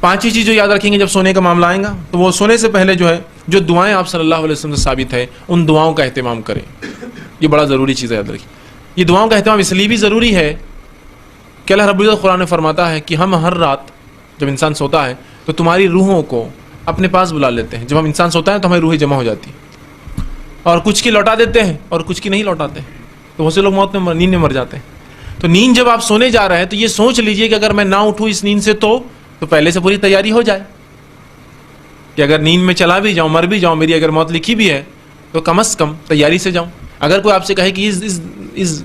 پانچویں چیز جو یاد رکھیں گے جب سونے کا معاملہ آئے گا تو وہ سونے سے پہلے جو ہے جو دعائیں آپ صلی اللہ علیہ وسلم سے ثابت ہے ان دعاؤں کا اہتمام کریں. یہ بڑا ضروری چیز ہے, یاد رکھیں. یہ دعاؤں کا اہتمام اس لیے بھی ضروری ہے کہ اللہ رب العزت قرآن میں فرماتا ہے کہ ہم ہر رات جب انسان سوتا ہے تو تمہاری روحوں کو اپنے پاس بلا لیتے ہیں. جب ہم انسان سوتا ہے تو ہماری روحیں جمع ہو جاتی ہیں, اور کچھ کی لوٹا دیتے ہیں اور کچھ کی نہیں لوٹاتے, تو بہت سے لوگ موت میں نیند میں مر جاتے ہیں. تو نیند جب آپ سونے جا رہے ہیں تو یہ سوچ لیجئے کہ اگر میں نہ اٹھوں اس نیند سے تو پہلے سے پوری تیاری ہو جائے کہ اگر نیند میں چلا بھی جاؤں, مر بھی جاؤں, میری اگر موت لکھی بھی ہے تو کم از کم تیاری سے جاؤں. اگر کوئی آپ سے کہے کہ اس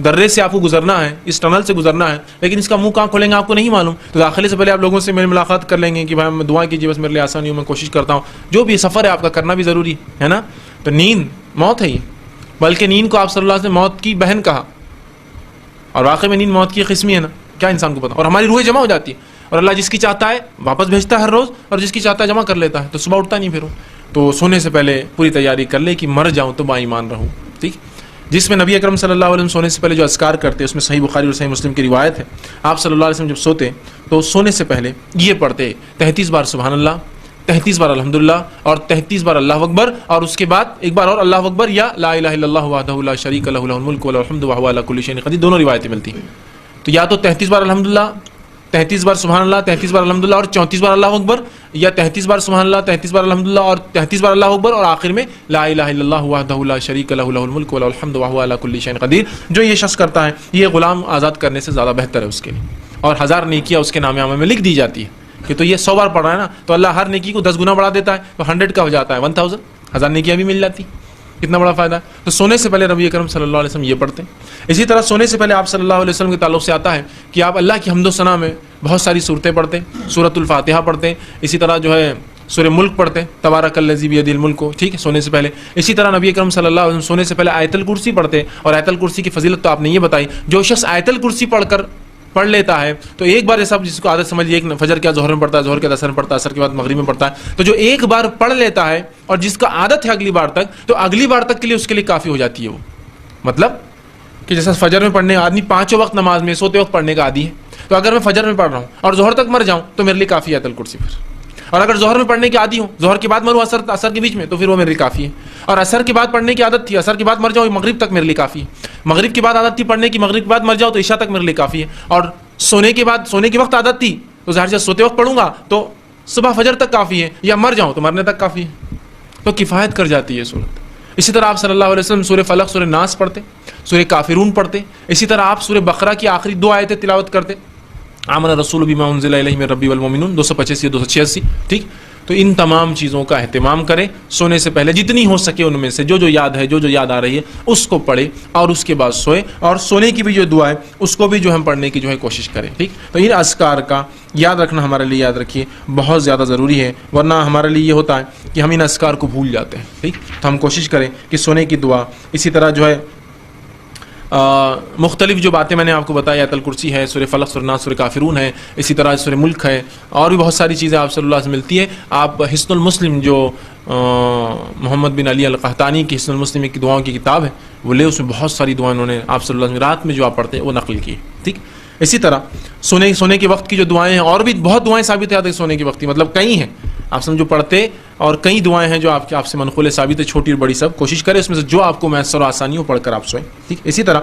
درے سے آپ کو گزرنا ہے, اس ٹنل سے گزرنا ہے, لیکن اس کا منہ کہاں کھولیں گے آپ کو نہیں معلوم, تو داخلے سے پہلے آپ لوگوں سے میری ملاقات کر لیں گے کہ بھائی میں دعا کیجیے, بس میرے لیے آسانی ہو, میں کوشش کرتا ہوں. جو بھی سفر ہے آپ کا کرنا بھی ضروری ہے نا. تو نیند موت ہے یہ, بلکہ نیند کو آپ صلی اللہ علیہ وسلم موت کی بہن کہا, اور واقعی میں نیند موت کی قسمی ہے نا, کیا انسان کو پتا. اور ہماری روحیں جمع ہو جاتی ہے, اور اللہ جس کی چاہتا ہے واپس بھیجتا ہے ہر روز, اور جس کی چاہتا ہے جمع کر لیتا ہے, تو صبح اٹھتا نہیں پھر. تو سونے سے پہلے پوری تیاری کر لے کہ مر جاؤں تو با ایمان رہوں. ٹھیک, جس میں نبی اکرم صلی اللہ علیہ وسلم سونے سے پہلے جو اذکار کرتے, اس میں صحیح بخاری اور صحیح مسلم کی روایت ہے. آپ صلی اللہ علیہ وسلم جب سوتے تو سونے سے پہلے یہ پڑھتے 33 بار سبحان اللہ, 33 بار الحمدللہ, اور 33 بار اللہ اکبر, اور اس کے بعد ایک بار اور اللہ اکبر یا لا الہ الا اللہ وحدہ لا شریک لہ لہ الملک ولہ الحمد وہو علی کل شیء قدیر. دونوں روایتیں ملتی ہیں. تو یا تو 33 بار الحمدللہ, 33 بار سبحان اللہ, 33 بار الحمدللہ اور 34 بار اللہ اکبر, یا 33 بار سبحان اللہ, 33 بار الحمدللہ اور 33 بار اللہ اکبر, اور آخر میں لا الہ الا اللہ وحدہ لا شریک لہ لہ الملک ولہ الحمد وہو علی کل شیء قدیر. جو یہ شخص کرتا ہے یہ غلام آزاد کرنے سے زیادہ بہتر ہے اس کے لیے, اور 1000 نیکیاں اس کے نام عامہ میں لکھ دی جاتی ہے. کہ تو یہ 100 بار پڑھ رہا ہے نا, تو اللہ ہر نیکی کو 10 گنا بڑھا دیتا ہے, تو 100 کا ہو جاتا ہے 1000, 1000 نیکیاں بھی مل جاتی. کتنا بڑا فائدہ ہے. تو سونے سے پہلے نبی اکرم صلی اللہ علیہ وسلم یہ پڑھتے ہیں. اسی طرح سونے سے پہلے آپ صلی اللہ علیہ وسلم کے تعلق سے آتا ہے کہ آپ اللہ کی حمد و ثنا میں بہت ساری صورتیں پڑھتے ہیں. سورۃ الفاتحہ پڑھتے ہیں, اسی طرح جو ہے سورہ ملک پڑھتے ہیں, تبارک الذی بیدہ الملک کو, ٹھیک ہے, سونے سے پہلے. اسی طرح نبی اکرم صلی اللہ علیہ وسلم سونے سے پہلے آیت الکرسی پڑھتے ہیں, اور آیت الکرسی کی فضیلت تو آپ نے یہ بتائی. جو شخص آیت الکرسی پڑھ لیتا ہے تو ایک بار ایسا جس کو عادت سمجھیے, ایک فجر کیا ظہر میں پڑھتا ہے, ظہر کے اثر میں پڑھتا ہے, اثر کے بعد مغرب میں پڑھتا ہے, تو جو ایک بار پڑھ لیتا ہے اور جس کا عادت ہے اگلی بار تک, تو اگلی بار تک کے لیے اس کے لیے کافی ہو جاتی ہے. وہ مطلب کہ جیسا فجر میں پڑھنے آدمی 5 وقت نماز میں سوتے وقت پڑھنے کا عادی ہے, تو اگر میں فجر میں پڑھ رہا ہوں اور ظہر تک مر جاؤں تو میرے لیے کافی ہے آیت الکرسی پھر. اور اگر ظہر میں پڑھنے کی عادی ہوں, ظہر کے بعد مروں اثر کے بیچ میں, تو پھر وہ میرے لیے کافی ہے. اور اثر کے بعد پڑھنے کی عادت تھی, اثر کے بعد مر جاؤ مغرب تک میرے لیے کافی ہے. مغرب کے بعد عادت تھی پڑھنے کی, مغرب کے بعد مر جاؤ تو عشاء تک میرے لیے کافی ہے. اور سونے کے وقت عادت تھی تو ظاہر سے سوتے وقت پڑھوں گا تو صبح فجر تک کافی ہے, یا مر جاؤں تو مرنے تک کافی ہے. تو کفایت کر جاتی ہے صورت. اسی طرح آپ صلی اللہ علیہ وسلم سورہ فلق, سورہ ناس پڑھتے, سورہ کافرون پڑھتے. اسی طرح آپ سورہ بقرہ کی آخری 2 آیتیں تلاوت کرتے, آمن الرسول بما انزل الیہ من ربہ والمؤمنون, 285 286. ٹھیک, تو ان تمام چیزوں کا اہتمام کریں سونے سے پہلے, جتنی ہو سکے ان میں سے جو یاد ہے, جو یاد آ رہی ہے اس کو پڑھے, اور اس کے بعد سوئے. اور سونے کی بھی جو دعا ہے اس کو بھی جو ہم پڑھنے کی جو ہے کوشش کریں. ٹھیک, تو ان اذکار کا یاد رکھنا ہمارے لیے, یاد رکھیے, بہت زیادہ ضروری ہے, ورنہ ہمارے لیے یہ ہوتا ہے کہ ہم ان اذکار کو بھول جاتے ہیں. ٹھیک, تو ہم کوشش کریں کہ سونے کی دعا, اسی طرح جو ہے مختلف جو باتیں میں نے آپ کو بتائی, آیت الکرسی ہے, سورہ فلق, سورہ ناس, سورہ کافرون ہے, اسی طرح سورہ ملک ہے, اور بھی بہت ساری چیزیں آپ صلی اللہ علیہ وسلم ملتی ہے. آپ حصن المسلم جو محمد بن علی القحطانی کی حصن المسلم کی دعاؤں کی کتاب ہے وہ لے, اس میں بہت ساری دعائیں انہوں نے آپ صلی اللہ علیہ وسلم رات میں جو آپ پڑھتے ہیں وہ نقل کی. ٹھیک, اسی طرح سونے کے وقت کی جو دعائیں ہیں, اور بھی بہت دعائیں ثابت ہیں سونے کے وقت کی, مطلب کئی ہیں آپ سمجھو پڑھتے, اور کئی دعائیں ہیں جو آپ سے منقول ثابت ہے, چھوٹی اور بڑی سب. کوشش کریں اس میں سے جو آپ کو میسر و آسانی ہو پڑھ کر آپ سوئیں. ٹھیک, اسی طرح